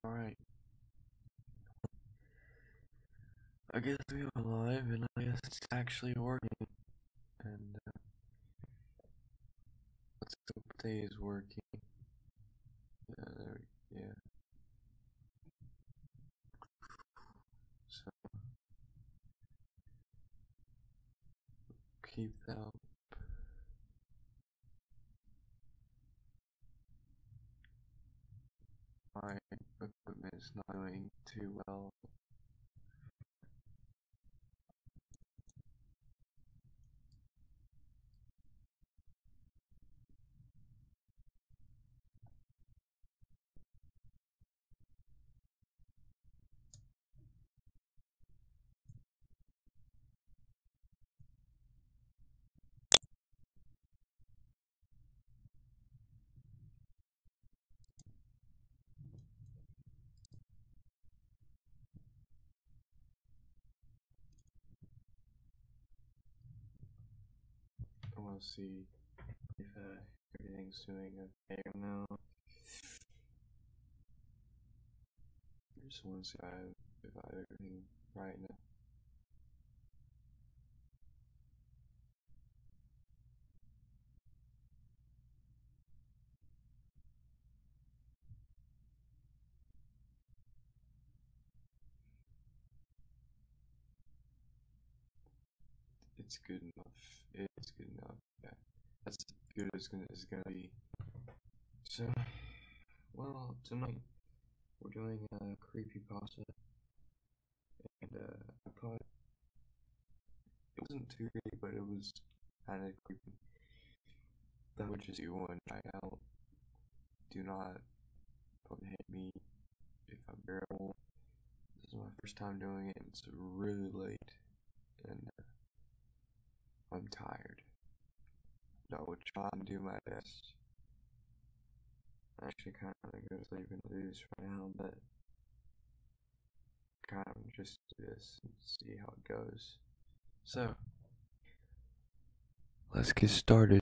Alright, I guess we are live, and I guess it's actually working. And let's hope today is working. Yeah. So keep that up. My equipment is not doing too well. I want to see if everything's doing okay now. I just want to see if I have everything right now. It's good enough. It's good enough. Yeah, that's as good as it's gonna be. So, well, tonight we're doing a creepy pasta, and I thought it wasn't too great, but it was kind of creepy. That would just do one try out. Do not fucking hate me if I'm terrible. This is my first time doing it. It's really late, and I'm tired. I would try and do my best. I actually kind of want to go to sleep and do this right now, but kind of just do this and see how it goes. So, let's get started.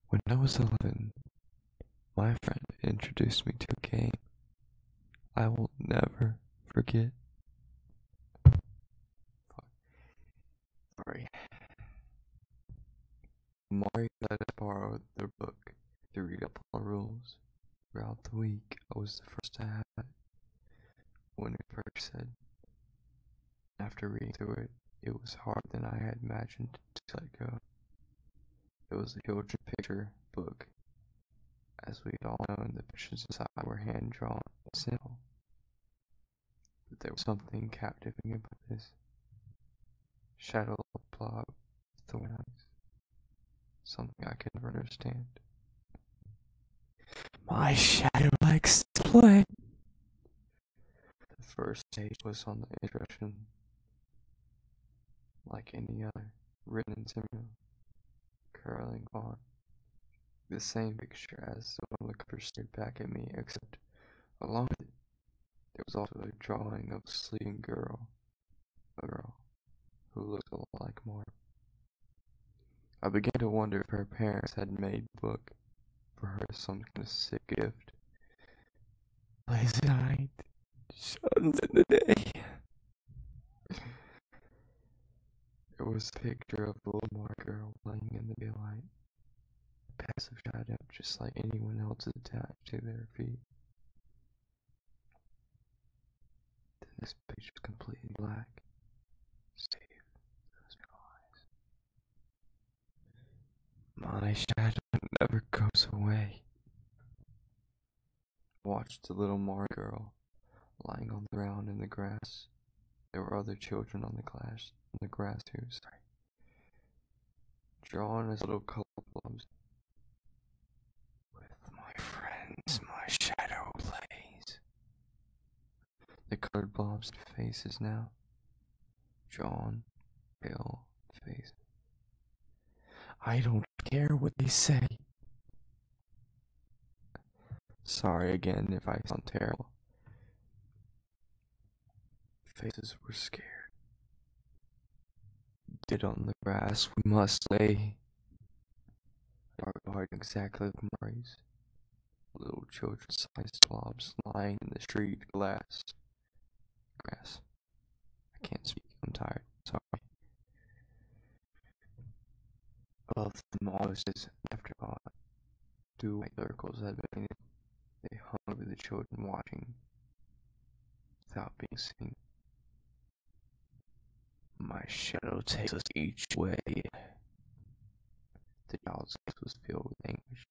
When I was 11, my friend introduced me to a game I will never forget. Sorry. Mario let us borrow their book to read up on the rules. Throughout the week, I was the first to have it. When it first said, after reading through it, it was harder than I had imagined to let go. It was a children's picture book. As we'd all known, the pictures inside were hand-drawn and simple. But there was something captivating about this. Shadow blob, thorn eyes. Something I could never understand. My shadow likes to play. The first page was on the introduction, like any other, written in similar, curling font. The same picture as the one the cover stared back at me, except along with it, there was also a drawing of a sleeping girl, a girl who looked a lot like Mark. I began to wonder if her parents had made the book for her as some kind of sick gift. Lazy night, shines in the day. It was a picture of a little Mark girl playing in the daylight, a passive shadow just like anyone else attached to their feet. Then this page was completely black. Steve, those are eyes. My shadow never goes away. I watched the little Mark girl lying on the ground in the grass. There were other children on the grass too, sorry. Drawn as little color blobs. With my friends, my shadow plays. The colored blobs' faces now. Drawn, pale face. I don't care what they say. Sorry again if I sound terrible. Faces were scared. Dead on the grass, we must lay. Our garden exactly like Murray's. little children-sized blobs lying in the street grass. I can't speak, I'm tired, sorry. Above them almost as an afterthought, two white circles had been painted. They hung over the children watching, without being seen. My shadow takes us each way. The child's face was filled with anguish,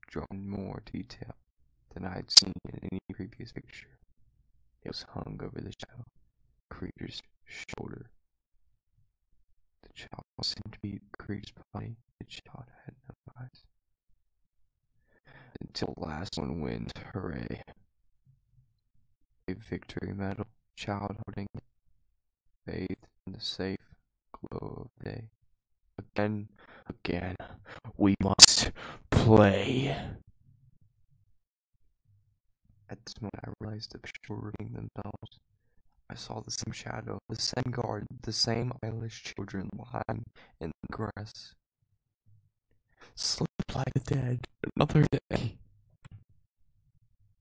drawing more detail than I had seen in any previous picture. It was hung over the shadow, the creature's shoulder. The child seemed to be the creature's body. The child had no eyes. Until the last one wins, hooray. A victory medal, child holding it, bathed in the safe glow of day. Again, we must play. At this moment, I realized the pictures were repeating themselves. I saw the same shadow, the same garden, the same eyeless children lying in the grass. Sleep like the dead, another day.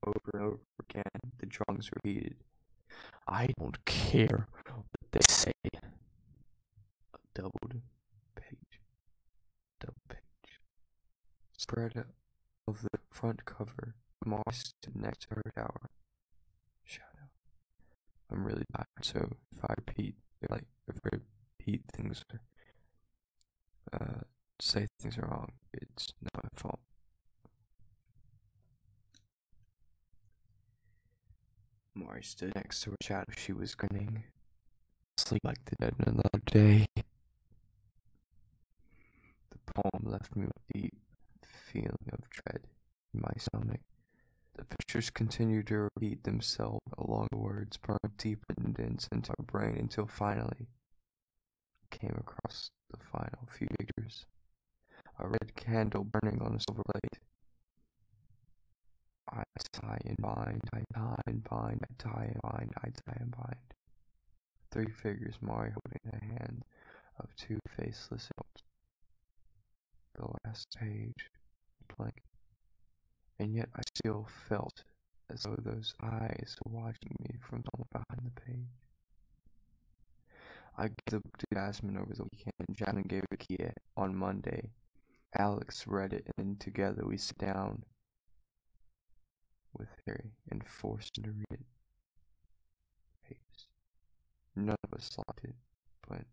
Over and over again, the drawings repeated. I don't care what they say. A doubled page. Spread of the front cover. Moss stood next to her tower. Shadow. I'm really tired, so if I repeat things or say things are wrong, it's not my fault. Mari stood next to her shadow. She was grinning. Sleep like the dead another day. The poem left me with a deep feeling of dread in my stomach. The pictures continued to repeat themselves along the words, burned deep and dense into my brain until finally I came across the final few pictures. A red candle burning on a silver plate. I tie and bind, I tie and bind, I tie and bind, I tie and bind. 3 figures, Mari holding the hand of 2 faceless elves. The last page, blank. And yet I still felt as though those eyes were watching me from somewhere behind the page. I gave the book to Jasmine over the weekend. Jasmine gave it to Kia on Monday. Alex read it, and then together we sat down with Harry and forced him to read it. None of us liked it, but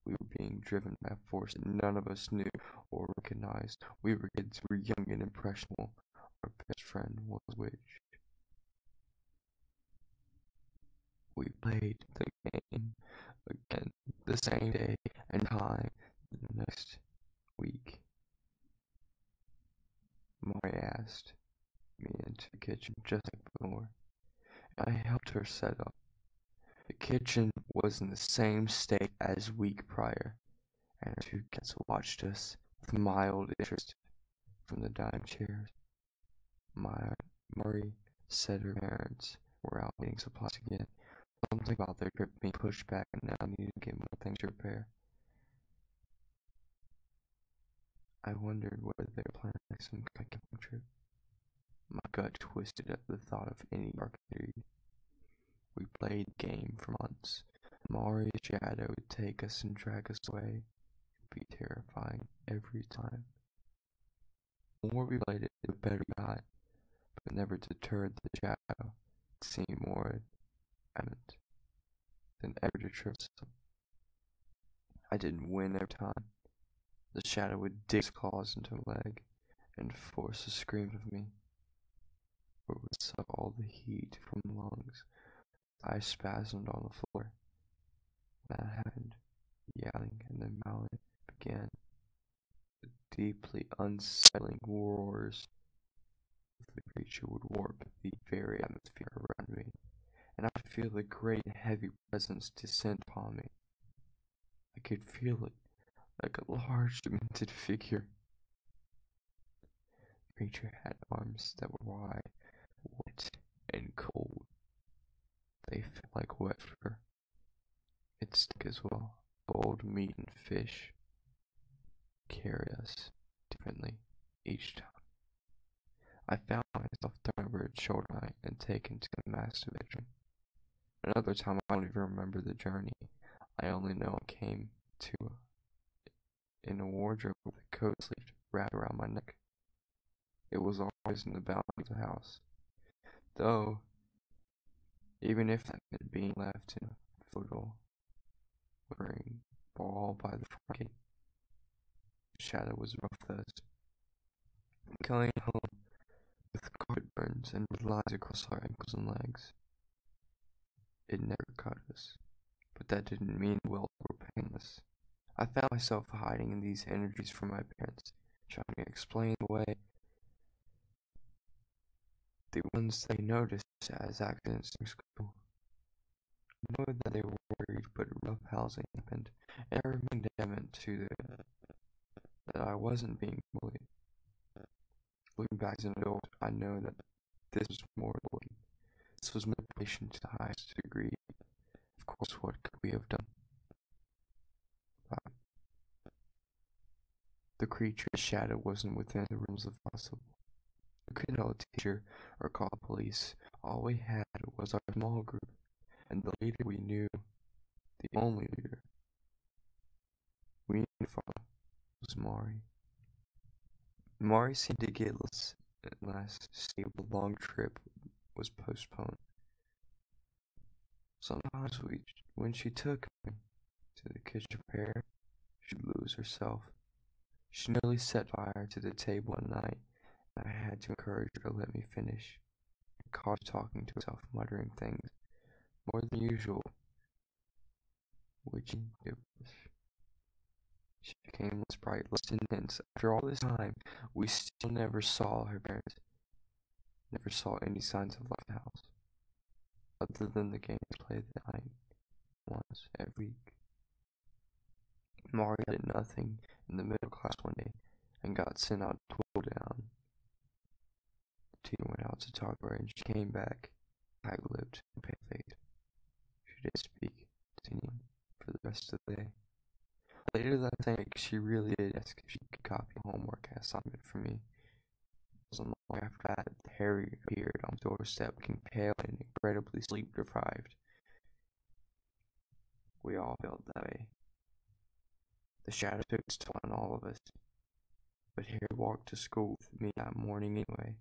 we were being driven by a force that none of us knew or recognized. We were kids, we were young and impressionable. Our best friend was a witch. We played the game again the same day and time the next week. Mari asked me into the kitchen just like before. I helped her set up. The kitchen was in the same state as week prior, and our 2 cats watched us with mild interest from the dining chairs. Mari said her parents were out getting supplies again. Something about their trip being pushed back and now needed to get more things to repair. I wondered whether they were planning some kind of camping trip. My gut twisted at the thought of any arcade. We played the game for months. Mari's shadow would take us and drag us away. It would be terrifying every time. The more we played it, the better we got, but never deterred the shadow. It seemed more adamant than ever to trust him. I didn't win every time. The shadow would dig its claws into my leg and force a scream of me, or it would suck all the heat from the lungs. I spasmed on the floor. When that happened, yelling and then mouthing began. The deeply unsettling roars of the creature would warp the very atmosphere around me, and I could feel the great and heavy presence descend upon me. I could feel it like a large, demented figure. The creature had arms that were wide, wet, and cold. They felt like wet fur. It stunk as well. Old meat and fish carried us differently each time. I found myself turned over a shoulder light and taken to the massive bedroom. Another time, I don't even remember the journey. I only know I came to in a wardrobe with a coat sleeve wrapped around my neck. It was always in the balcony of the house. Though, even if that meant being left in a fetal, whirring ball by the front gate, the shadow was rough with us. Going home with carpet burns and red lines across our ankles and legs. It never cut us, but that didn't mean the welts were painless. I found myself hiding in these energies from my parents, trying to explain away the ones they noticed as accidents in school. I know that they were worried, but rough housing happened, and I remained adamant that I wasn't being bullied. Looking back as an adult, I know that this was more bullying. This was manipulation to the highest degree. Of course, what could we have done? The creature's shadow wasn't within the realms of possible. We couldn't call a teacher or call the police. All we had was our small group, and the leader we knew, the only leader we knew to follow, was Mari. Mari seemed to get less and less stable. The long trip was postponed. Sometimes when she took me to the kitchen to prepare, she'd lose herself. She nearly set fire to the table one night, and I had to encourage her to let me finish. I caught her talking to herself, muttering things more than usual, which she became less bright, less intense. After all this time, we still never saw her parents, never saw any signs of life in the house, other than the games played at night, once every week. Mari did nothing in the middle class one day and got sent out to cool down. The teacher went out to talk to her and she came back, tight-lipped and pale-faced. She didn't speak, continuing for the rest of the day. Later that same week, she really did ask if she could copy a homework assignment for me. It wasn't long after that Harry appeared on the doorstep, looking pale and incredibly sleep-deprived. We all felt that way. The shadow took its toll on all of us, but Harry walked to school with me that morning anyway.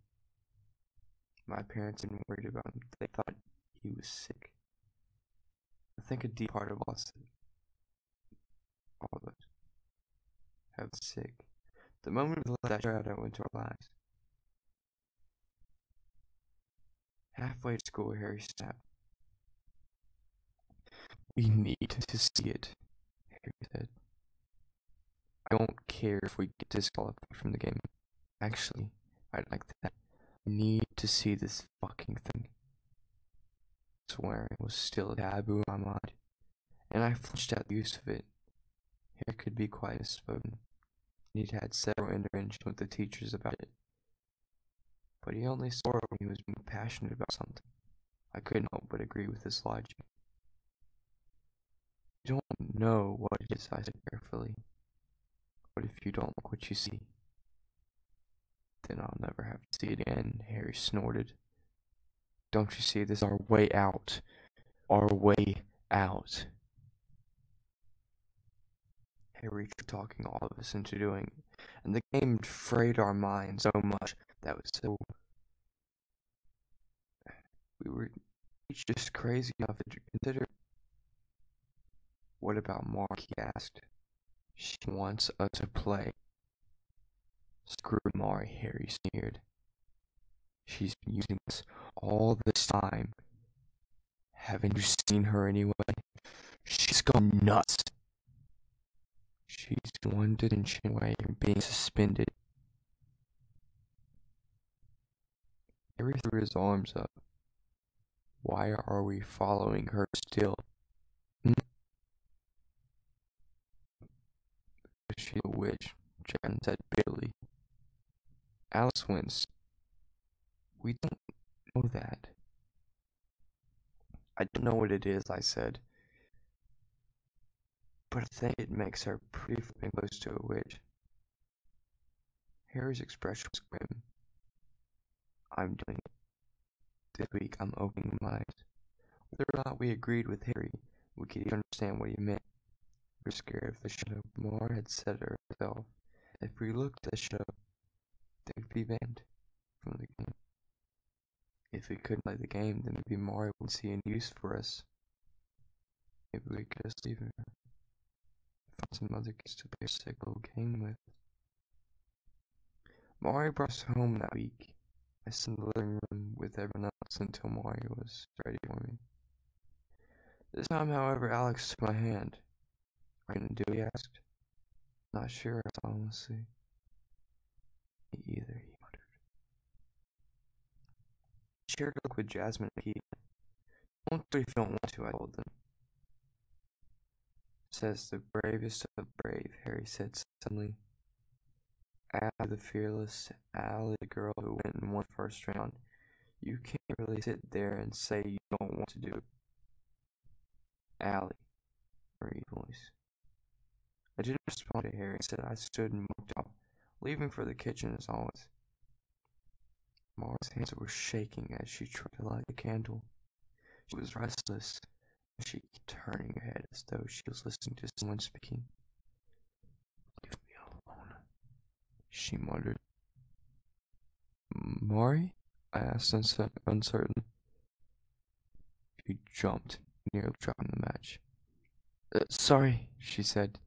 My parents didn't worry about him. They thought he was sick. I think a deep part of us, all of us, have been sick. The moment we let that shadow into our lives. Halfway to school, Harry snapped. "We need to see it," Harry said. "I don't care if we get disqualified from the game. Actually, I'd like that. I need to see this fucking thing." Swearing was still a taboo in my mind, and I flinched at the use of it. Harry could be quite outspoken. He'd had several interventions with the teachers about it, but he only swore when he was being passionate about something. I couldn't help but agree with his logic. "You don't know what it is," I said carefully. "What if you don't like what you see?" "Then I'll never have to see it again," Harry snorted. "Don't you see this is our way out? Our way out." Harry kept talking all of us into doing it, and the game frayed our minds so much that was so. We were each just crazy enough to consider. "What about Mark?" he asked. "She wants us to play." "Screw Mari," Harry sneered. "She's been using us all this time. Haven't you seen her anyway? She's gone nuts. She's one detention away from being suspended." Harry threw his arms up. "Why are we following her still?" "She's a witch," Jen said bitterly. Alice winced. "We don't know that." "I don't know what it is," I said, "but I think it makes her pretty fucking close to a witch." Harry's expression was grim. I'm doing it. This week I'm opening my eyes. Whether or not we agreed with Harry, we could understand what he meant. We were scared of the shadow. Mar had said it herself. If we looked at the shadow, they'd be banned from the game. If we couldn't play the game, then maybe Mari wouldn't see any use for us. Maybe we could just leave her. Find some other kids to play a sick little game with. Mari brought us home that week. I sat in the living room with everyone else until Mari was ready for me. This time, however, Alex took my hand. "Are you gonna do it?" he asked. "Not sure," I told him honestly. "Me either," he muttered. I shared a look with Jasmine and Keith. "Don't do it if you don't want to," I told them. "Says the bravest of the brave," Harry said suddenly. Allie the fearless, Allie the girl who went and won the first round. You can't really sit there and say you don't want to do it. Allie, Marie's voice. I didn't respond to Harry. Instead, I stood and walked off, leaving for the kitchen as always. Mara's hands were shaking as she tried to light the candle. She was restless. She kept turning her head as though she was listening to someone speaking. "Leave me alone," she muttered. "Mari?" I asked, uncertain. She jumped, nearly dropping the match. Sorry," she said,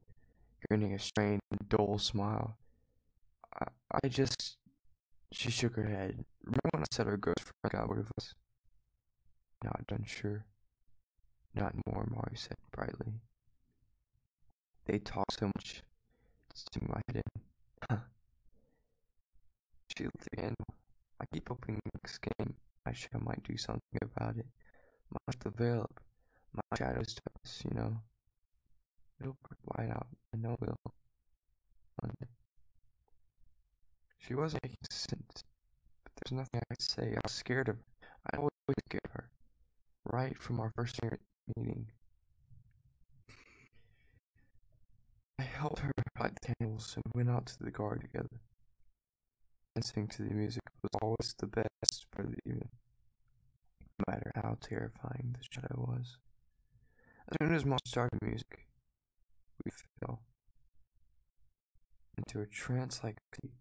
grinning a strained and dull smile. I just... She shook her head. "Remember when I said our ghost friend got rid of us?" "Not unsure." "Not more," Mari said brightly. "They talk so much, it's doing my head in." She lit the candle. "I keep hoping the next game I might do something about it. Might develop. My shadows to us, you know. It'll put light out. I know it will. One day." She wasn't making sense, but there's nothing I could say. I was scared of her. I always scared of her. Right from our first meeting. I helped her light the candles and went out to the garden together. Dancing to the music was always the best for the evening, no matter how terrifying the shadow was. As soon as Mom started music, we fell into a trance-like sleep.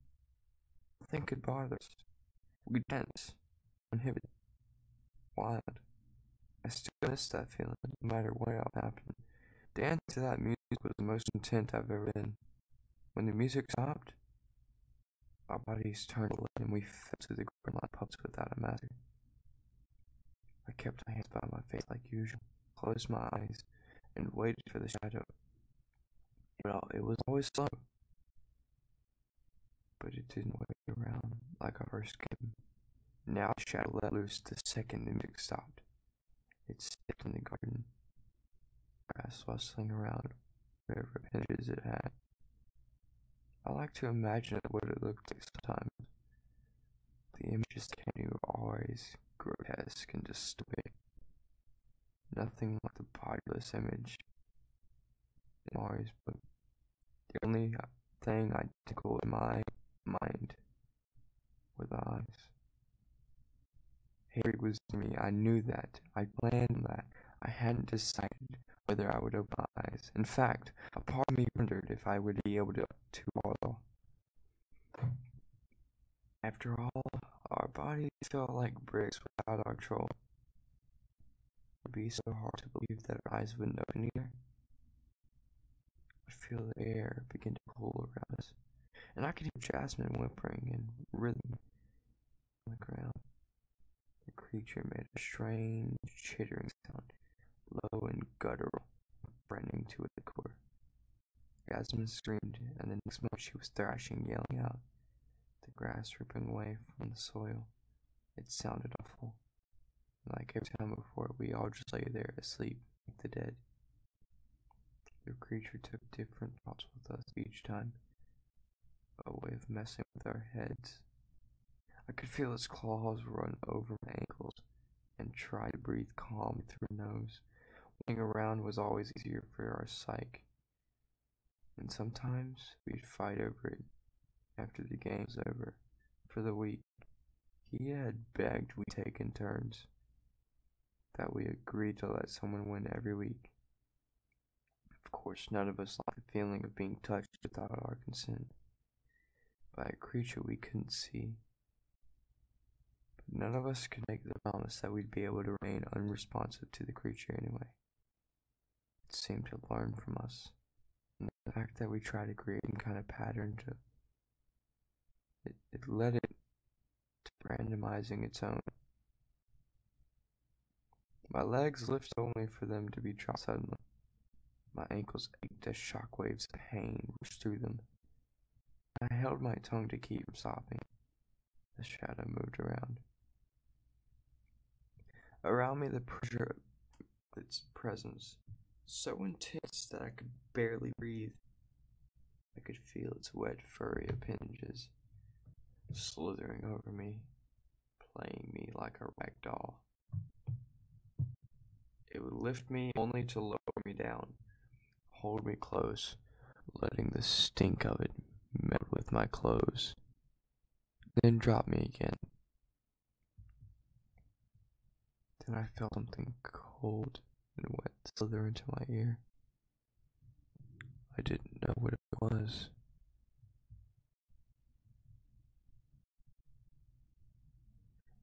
Nothing could bother us. We danced, uninhibited, wild. I still miss that feeling, no matter what else happened. Dancing to that music was the most intent I've ever been. When the music stopped, our bodies turned and we fell to the ground like pups without a master. I kept my hands by my face like usual, closed my eyes, and waited for the shadow. It was always slow, but it didn't wait around like our first game. Now the shadow let loose the second the music stopped. It stepped in the garden, grass rustling around whatever appendages it had. I like to imagine what it looked like sometimes. The images that came were always grotesque and distorted. Nothing like the bodiless image in Mari's book. The only thing identical in my mind were the eyes. Harry was me. I knew that. I planned that. I hadn't decided whether I would open my eyes. In fact, a part of me wondered if I would be able to all. After all, our bodies felt like bricks without our troll. It would be so hard to believe that our eyes wouldn't open either. I feel the air begin to cool around us, and I could hear Jasmine whimpering and rhythm on the ground. The creature made a strange chittering sound, low and guttural, threatening to its core. Jasmine screamed, and the next moment she was thrashing, yelling out, the grass ripping away from the soil. It sounded awful. Like every time before, we all just lay there asleep, like the dead. The creature took different thoughts with us each time, a way of messing with our heads. I could feel its claws run over my ankles and try to breathe calm through my nose. Walking around was always easier for our psyche, and sometimes we'd fight over it after the game's over. For the week, He had begged we take in turns, that we agreed to let someone win every week. Of course, none of us liked the feeling of being touched without our consent by a creature we couldn't see. But none of us could make the promise that we'd be able to remain unresponsive to the creature anyway. It seemed to learn from us. And the fact that we tried to create some kind of pattern it led it to randomizing its own. My legs lifted only for them to be dropped suddenly. My ankles ached as shockwaves of pain rushed through them. I held my tongue to keep from sobbing. The shadow moved around. Around me, the pressure of its presence, so intense that I could barely breathe. I could feel its wet, furry appendages slithering over me, playing me like a rag doll. It would lift me only to lower me down, hold me close, letting the stink of it melt with my clothes, then drop me again. Then I felt something cold and wet slither into my ear. I didn't know what it was.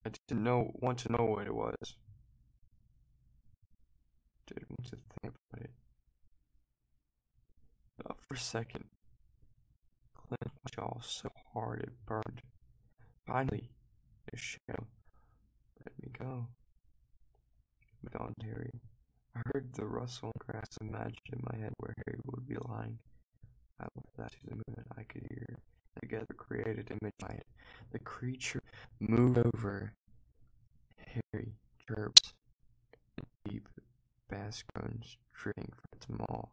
I didn't want to know what it was. Didn't want to think about it. Not for a second. Clenched my jaw so hard it burned. Finally, the shadow let me go. Gone, Harry. I heard the rustle of grass, imagined in my head where Harry would be lying. I left that to the movement I could hear. Together created image in my head. The creature moved over. Harry chirps, deep bass groans dripping from its maw.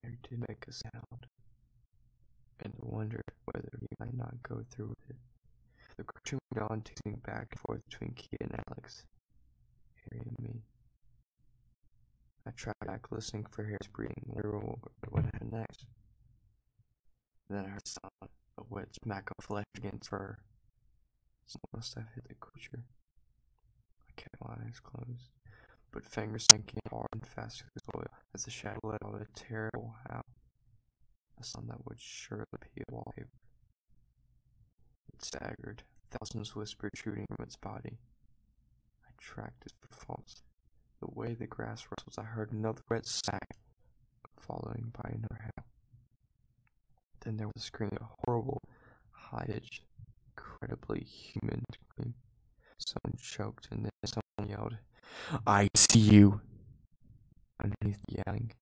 Harry did make a sound, and I wondered whether he might not go through with it. The creature went on teasing back and forth between Kia and Alex, Harry and me. I tried back listening for Harry's breathing, wondering what happened next. Then I heard a sound, a wet smack of flesh against fur. Someone must have hit the creature. I kept my eyes closed, but fingers sank in hard and fast to the soil as the shadow let out a terrible howl, a sound that would surely be a wallpaper. It staggered, thousands whispered shooting from its body. I tracked its footfalls. The way the grass rustled, I heard another wet sack, following by another howl. Then there was a scream, a horrible, high-pitched, incredibly human scream. Someone choked, and then someone yelled, "I see you!" Underneath the yelling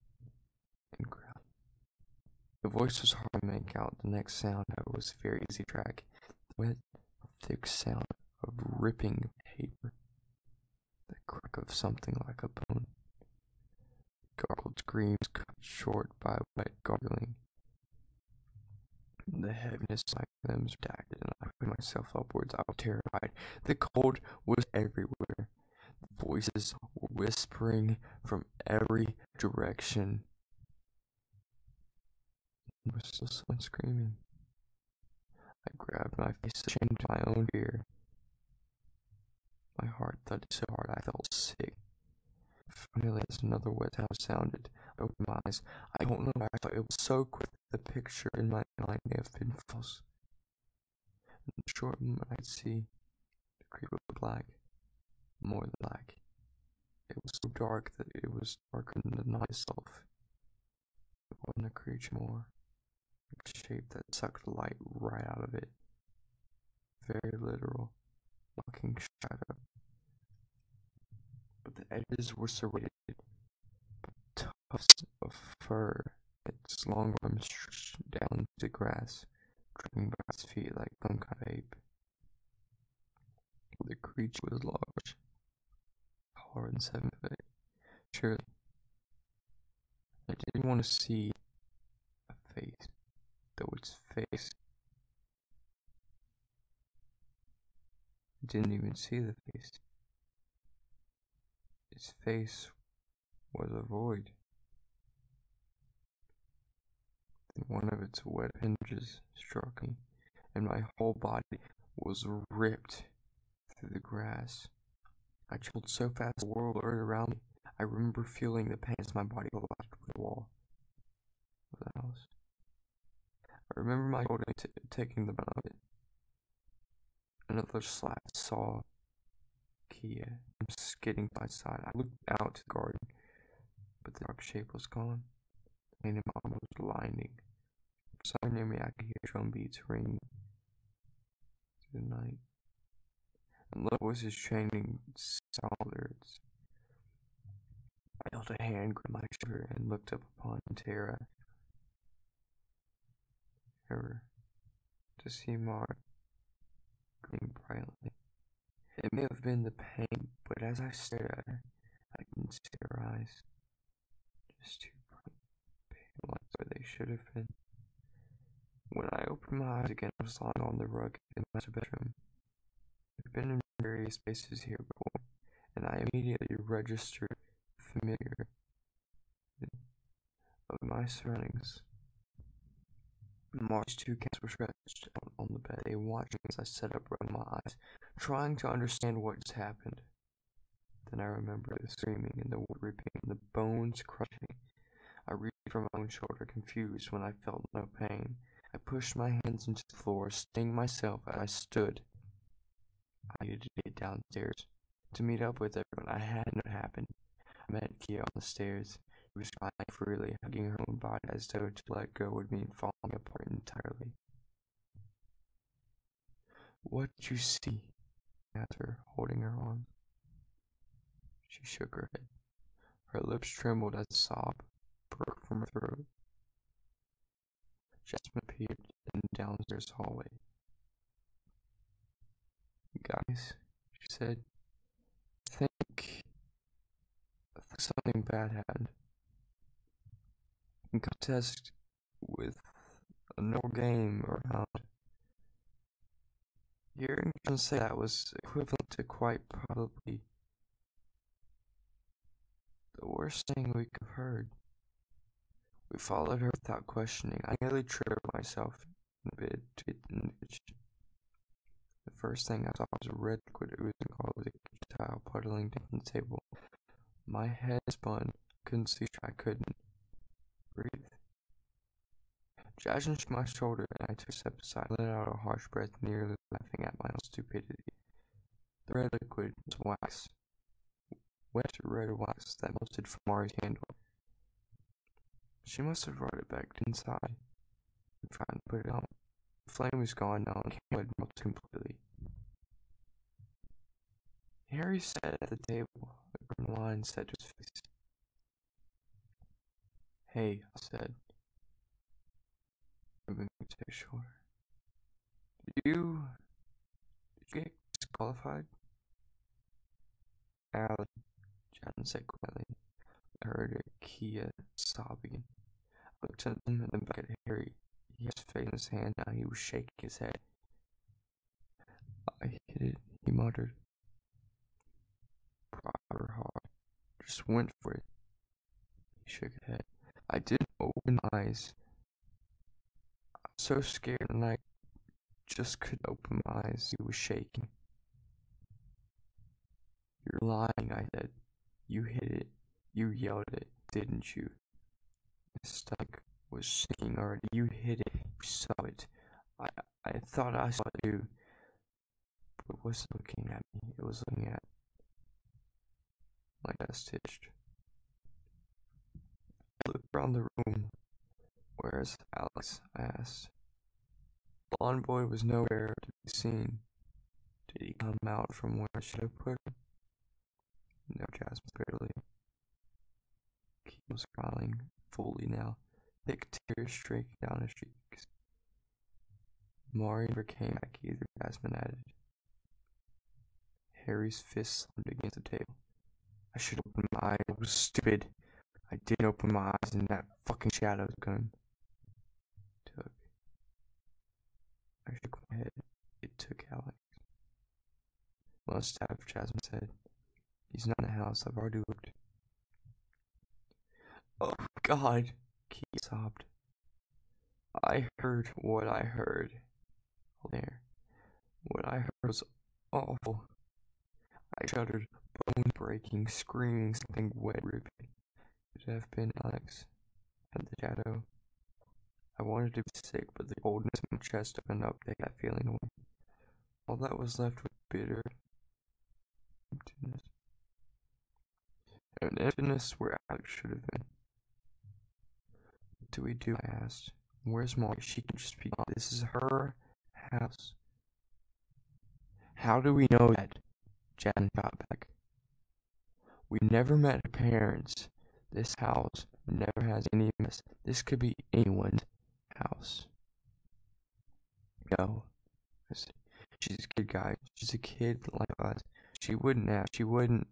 and growling. The voice was hard to make out. The next sound, however, was very easy to track. The wet, thick sound of ripping paper. The crack of something like a bone. Gargled screams cut short by wet gargling. The heaviness of my limbs redacted, and I put myself upwards. I was terrified. The cold was everywhere. The voices were whispering from every direction. There was still someone screaming. I grabbed my face, ashamed of my own fear. My heart thudded so hard I felt sick. Finally, as another wet sound sounded, I opened my eyes. I don't know why I thought it was so quick that the picture in my mind may have been false. In a short moment, I'd see the creature was black, more than black. It was so dark that it was darker than the night itself. It wasn't a creature more, a shape that sucked light right out of it. Very literal, mocking shadow. But the edges were serrated by tufts of fur. Its long arms stretched down to the grass, dragging by its feet like some kind of ape. The creature was large, taller than 7 feet. Surely, I didn't want to see a face, though its face. I didn't even see the face. Its face was a void. The one of its wet hinges struck me, and my whole body was ripped through the grass. I trembled so fast the world whirled around me. I remember feeling the pain as my body collapsed to the wall of the house. I remember my shoulder taking the brunt of it. Another slap saw Kia skidding by his side. I looked out to the garden, but the dark shape was gone, and my arm was blinding. Somewhere near me, I could hear drum beats ring through the night, and little voices chanting song lyrics. I felt a hand grip my shoulder and looked up upon Terra to see Mar gleaming brightly. It may have been the pain, but as I stared at her, I couldn't see her eyes. Just two bright, pale lights where they should have been. When I opened my eyes again, I was lying on the rug in the master bedroom. I've been in various places here before, and I immediately registered familiar of my surroundings. Mar's two cats were stretched out on the bed. They watched me as I sat up, rubbing my eyes, trying to understand what just happened. Then I remembered the screaming and the wood ripping and the bones crushing. I reached for my own shoulder, confused when I felt no pain. I pushed my hands into the floor, staying myself as I stood. I needed to get downstairs to meet up with everyone. I had what happened. I met Kia on the stairs. She was crying freely, hugging her own body as though to let go would mean falling apart entirely. "What did you see?" I asked her, holding her arm. She shook her head. Her lips trembled as a sob broke from her throat. Jasmine appeared in the downstairs hallway. "Guys," she said, I think something bad happened. In contest with a normal game around. Hearing John say that was equivalent to quite probably the worst thing we could have heard. We followed her without questioning. I nearly tripped myself in a bid to get in the ditch. The first thing I saw was a red liquid oozing all over the kitchen tile, puddling down the table. My head spun. Couldn't see. I couldn't breathe. Jasmine shook my shoulder, and I took a step aside, let out a harsh breath, nearly laughing at my own stupidity. The red liquid was wax. Wet red wax that melted from Mari's candle. She must have brought it back inside and tried to put it out. The flame was gone now, and the candle had melted completely. Harry sat at the table, a grim line set to his face. "Hey," I said, moving to his shoulder. Did you get disqualified?" "Alan," Jasmine said quietly. I heard Kia sobbing. I looked at him and then back at Harry. He had his face in his hand now. He was shaking his head. "I hit it," he muttered. "Proper hard. Just went for it." He shook his head. I didn't open my eyes. I was so scared and I just couldn't open my eyes. He was shaking. "You're lying," I said. "You hit it. You yelled it, didn't you?" My stomach was sinking already. "You hit it. You saw it. I thought I saw it too. But it wasn't looking at me. It was looking at..." My chest itched. I looked around the room. "Where's Alex?" I asked. The blond boy was nowhere to be seen. Did he come out from where I should have put him? No, Jasmine, barely. He was crying fully now, thick tears streaking down his cheeks. Mari never came back either, Jasmine added. Harry's fist slammed against the table. I should have opened my eyes. I was stupid. I didn't open my eyes, and that fucking shadow's gun took. I shook my head. It took Alex. "Must have," Jasmine said. "He's not in the house. I've already looked." "Oh, God," Keith sobbed. I heard what I heard. There. What I heard was awful. I shuddered, bone breaking, screaming something wet ripping. Could have been Alex. Had the shadow. I wanted to be sick, but the coldness in my chest opened up, take that feeling away. All that was left was bitter emptiness. An emptiness where Alex should have been. What do we do? I asked. Where's Molly? She can just be gone. This is her house. How do we know that? Jan shot back. We never met her parents. This house never has any mess. This could be anyone's house. No. She's a kid, guys. She's a kid like us. She wouldn't have. She wouldn't.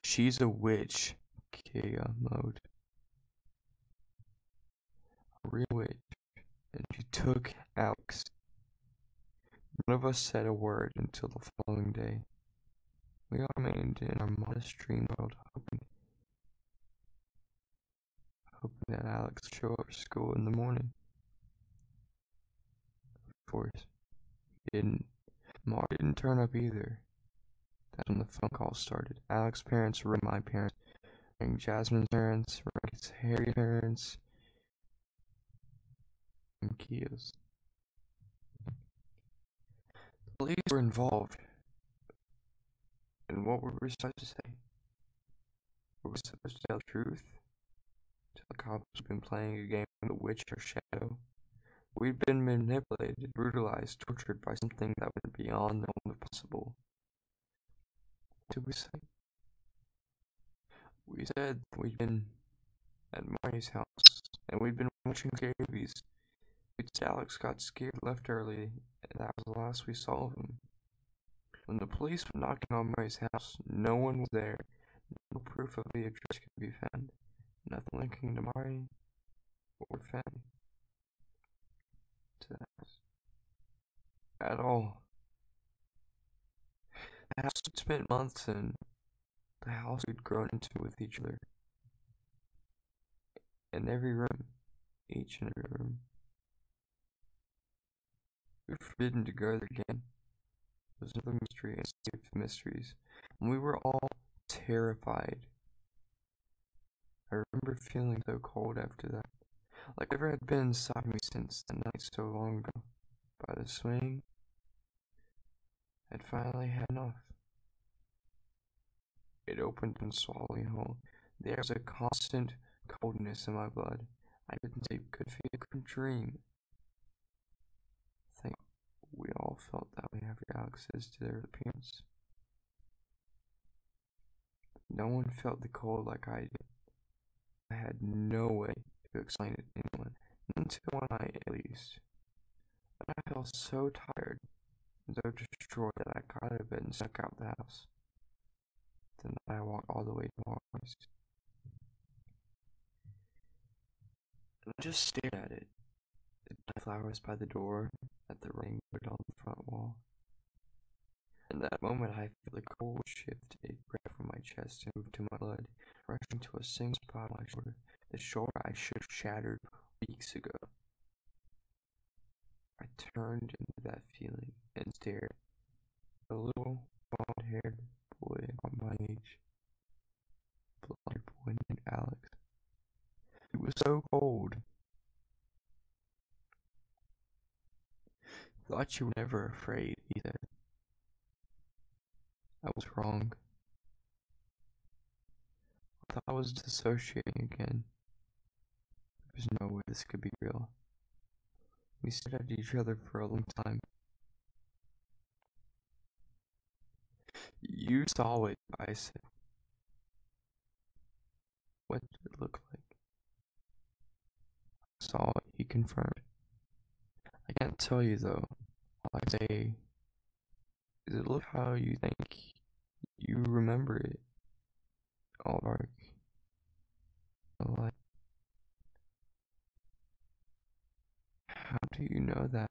She's a witch. Kea mode. A real witch. And she took Alex. None of us said a word until the following day. We all remained in our modest dream world, hoping that Alex would show up for school in the morning. Of course, he didn't. Mar didn't turn up either. That's when the phone call started. Alex's parents rang my parents, rang Jasmine's parents, rang Harry's parents, and Kia's. The police were involved. And what were we supposed to say? Were we supposed to tell the truth? Tell the cops we'd been playing a game of the witch or shadow? We'd been manipulated, brutalized, tortured by something that went beyond the realm of possible. What did we say? We said we'd been at Marnie's house, and we'd been watching scary movies. We said Alex got scared, left early, and that was the last we saw of him. When the police were knocking on Mary's house, no one was there. No proof of the address could be found. Nothing linking to Mari or family to the house at all. The house we'd spent months in, the house we'd grown into with each other. In every room, each and every room. We were forbidden to go there again. It was another mystery and a sea of mysteries, and we were all terrified. I remember feeling so cold after that, like whatever had been inside me since the night so long ago. By the swing, I'd finally had enough. It opened and swallowed me whole. There was a constant coldness in my blood. I couldn't sleep, could feel, could dream. I think we all felt that way after Alex's to their appearance. No one felt the cold like I did. I had no way to explain it to anyone, until one night at least. But I felt so tired and so destroyed that I got out of bed and snuck out the house. Then I walked all the way to Marnie's. And I just stared at it. The flowers by the door, at the ring on the front wall. In that moment, I felt the cold shift. It grabbed from my chest and moved to my blood, rushing to a single spot on my shoulder, the shoulder I should have shattered weeks ago. I turned into that feeling and stared. A little blonde-haired boy on my age. Blonde boy named Alex. He was so cold. Thought you were never afraid, he said. I was wrong. I thought I was dissociating again. There's no way this could be real. We stared at each other for a long time. You saw it, I said. What did it look like? I saw it, he confirmed. I can't tell you though. All I say is it look how you think you remember it. All dark. No light. How do you know that?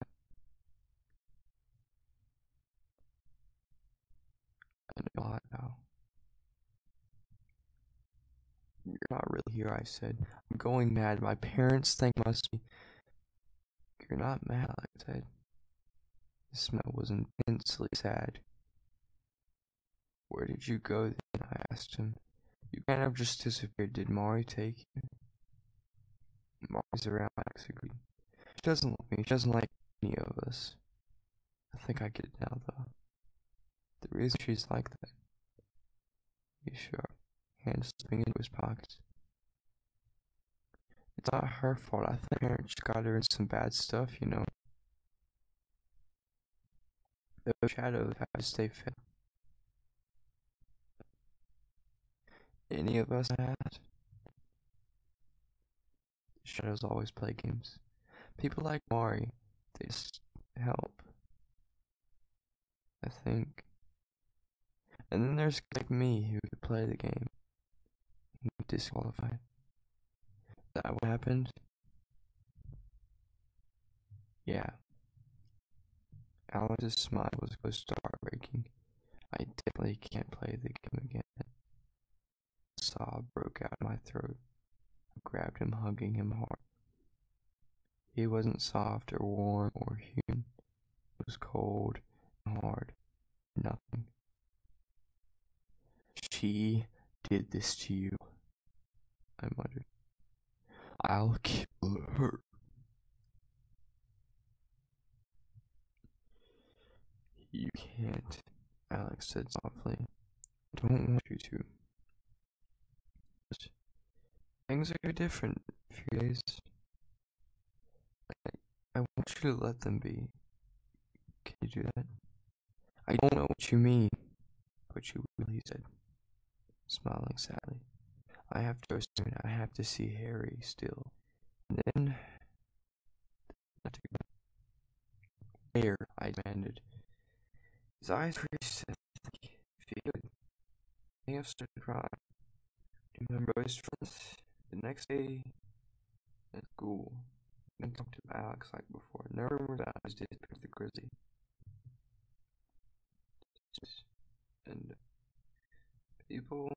I know a lot now. You're not really here, I said. I'm going mad. My parents think must be. You're not mad, I said. The smell was intensely sad. Where did you go then? I asked him. You kind of just disappeared. Did Mari take you? Mari's around, Alex agreed. She doesn't like me. She doesn't like any of us. I think I get it now, though. The reason she's like that. You sure? Hands slipping into his pockets. It's not her fault. I think her parents got her in some bad stuff, you know. Those shadows have to stay fed. Any of us have? Shadows always play games. People like Mari, they just help, I think. And then there's like me who could play the game. Disqualified. Is that what happened? Yeah. Alex's smile was close to heartbreaking. I definitely can't play the game again. A sob broke out of my throat. I grabbed him, hugging him hard. He wasn't soft or warm or human. He was cold and hard. Nothing. She did this to you, I muttered. I'll kill her. You can't, Alex said softly. I don't want you to. But things are different. A few days. I want you to let them be. Can you do that? I don't know what you mean. But you will, he said, smiling sadly. I have to go soon. I have to see Harry still. And then... Where? I demanded. His eyes were thick. Feel it. I have started to cry. Do you remember his friends? The next day at school, I didn't talk to Alex like before. Never remember that I did with the grizzly. And people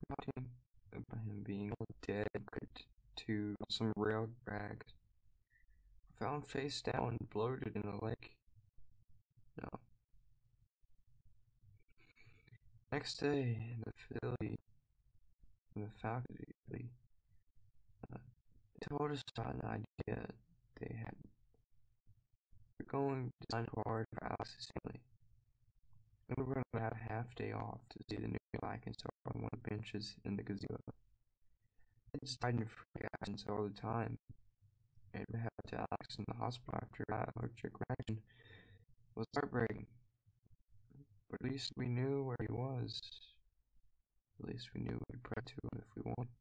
commenting about him being dead to some rail drag. Found face down and bloated in a lake. No. Next day in the faculty, they told us about an idea they had. We're going to design a card for Alex's family. And we're going to have a half day off to see the new Blackens on one of the benches in the gazebo. It's hiding free actions all the time. And we had to Alex in the hospital after that allergic reaction was heartbreaking. But at least we knew where he was. At least we knew we'd pray to him if we wanted.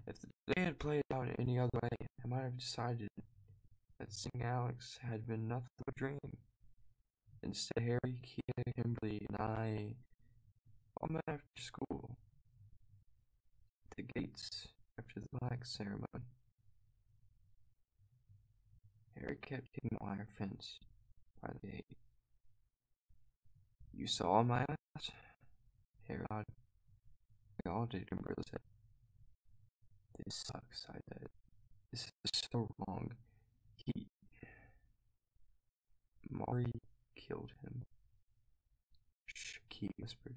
If the day had played out any other way, I might have decided that seeing Alex had been nothing but a dream. Instead, Harry, Kia, Kimberly, and I all met after school at the gates after the flag ceremony. Harry kept hitting the wire fence by the gate. You saw my ass? Harry nodded. We all did, and Brilla said. This sucks, I said. This is so wrong. Mari killed him. Shh, Key whispered.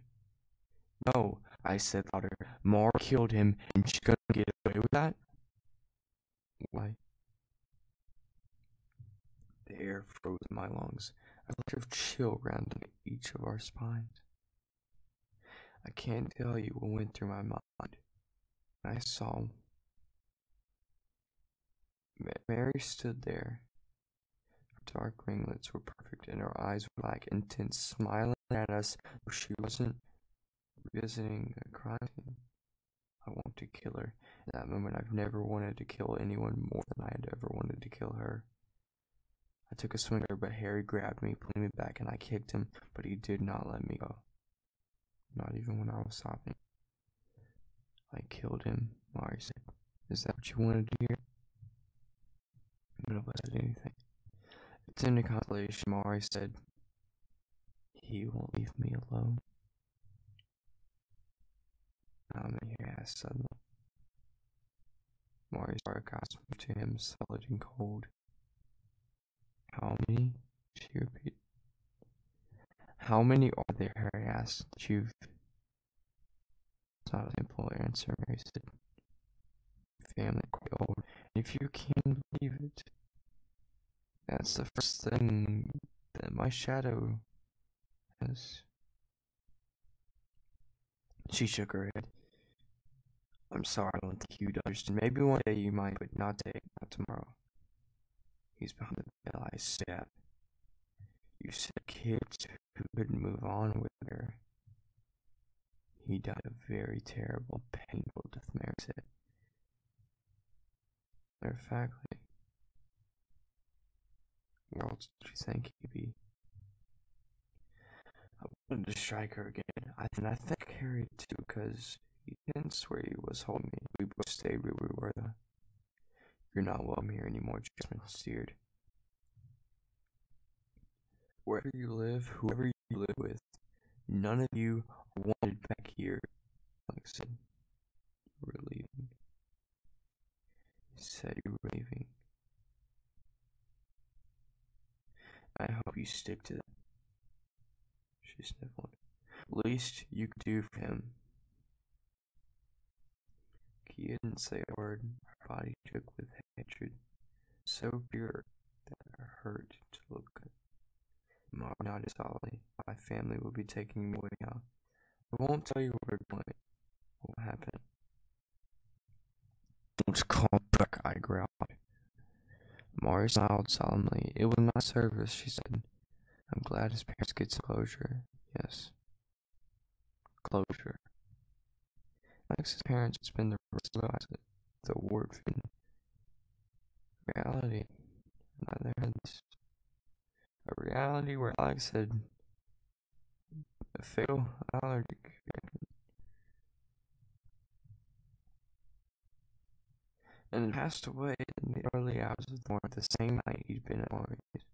No, I said louder. Mari killed him, and she's gonna get away with that? Why? The air froze in my lungs. A electric chill ran down each of our spines. I can't tell you what went through my mind. I saw Mary stood there. Her dark ringlets were perfect, and her eyes were black, intense, smiling at us, though she wasn't visiting a crime scene. I wanted to kill her. In that moment, I've never wanted to kill anyone more than I had ever wanted to kill her. I took a swing at her, but Harry grabbed me, pulling me back, and I kicked him, but he did not let me go. Not even when I was stopping. I killed him, Mari said. Is that what you wanted to hear? None of us said anything. It's in a consolation, Mari said. He won't leave me alone. I'm in your ass suddenly. Mari's sarcasm to him solid and cold. How many? She repeated. How many are there? Harry asked. You've. It's not a simple answer, Mary said. Family quite old. If you can believe it, that's the first thing that my shadow has. She shook her head. I'm sorry, I don't think you'd understand. Maybe one day you might, but not today, not tomorrow. He's behind the bell. I said, you said kids who couldn't move on with her. He died a very terrible, painful death, Mary said. Matter of factly, where else did you think he'd be? I wanted to strike her again. I think Harry too, because he didn't swear he was holding me. We both stayed where we were, though. You're not welcome here anymore, Jasmine sneered. Wherever you live, whoever you live with, none of you are wanted back here, Alex said. You were leaving. He said you were leaving. I hope you stick to that. She sniffled. Least you could do for him. He didn't say a word. Her body shook with hatred, so pure that it hurt to look at. Mark nodded solemnly. My family will be taking me away now. I won't tell you where we're going. What happened? Don't call back, I growled. Mari smiled solemnly. It was my service, she said. I'm glad his parents get some closure. Yes. Closure. Alex's parents spend the rest of their lives at the ward in reality. On their heads. A reality where Alex had a fatal allergic reaction and passed away in the early hours of the morning, the same night he'd been at Mari's.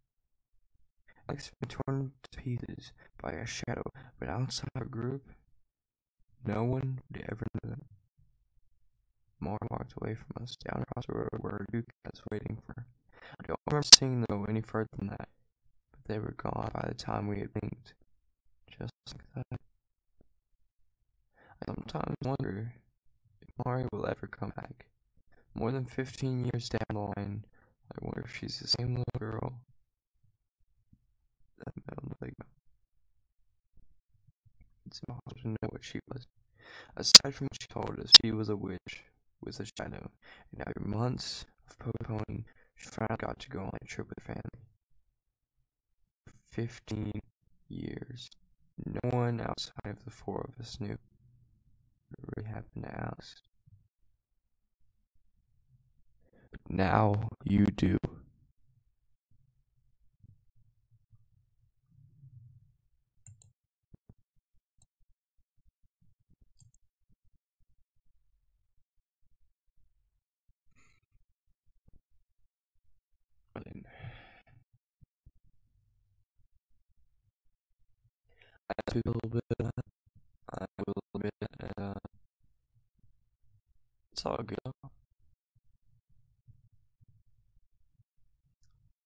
Alex had been torn to pieces by a shadow, but outside our group, no one would ever know that. Mara walked away from us, down across the road where Duke was waiting for her. I don't remember seeing them go any further than that, but they were gone by the time we had blinked. Just like that. I sometimes wonder if Mari will ever come back. More than 15 years down the line, I wonder if she's the same little girl that met on the playground. It's impossible to know what she was. Aside from what she told us, she was a witch with a shadow, and after months of postponing, she finally got to go on a trip with her family. 15 years. No one outside of the four of us knew what really happened to Alex. But now you do. I speak a little bit of that. I will a little bit, and it's all good.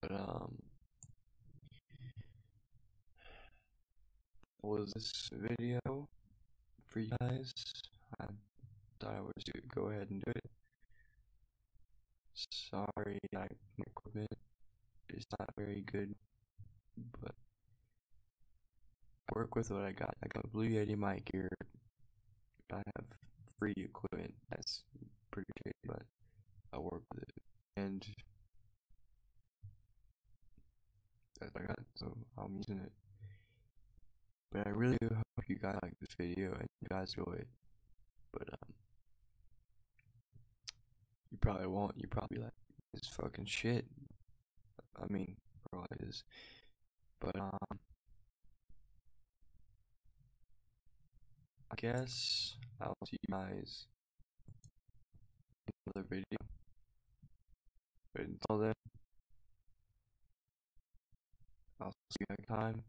But was this video for you guys? I thought I would go ahead and do it. Sorry, my equipment is not very good, but I work with what I got. I got a Blue Yeti mic here. I have free equipment that's pretty good, but I work with it, and that's what I got, so I'm using it. But I really do hope you guys like this video and you guys enjoy it. But you probably won't. You probably like this fucking shit. I mean, probably is. But I guess I'll see you guys in another video. But until then, I'll see you next time.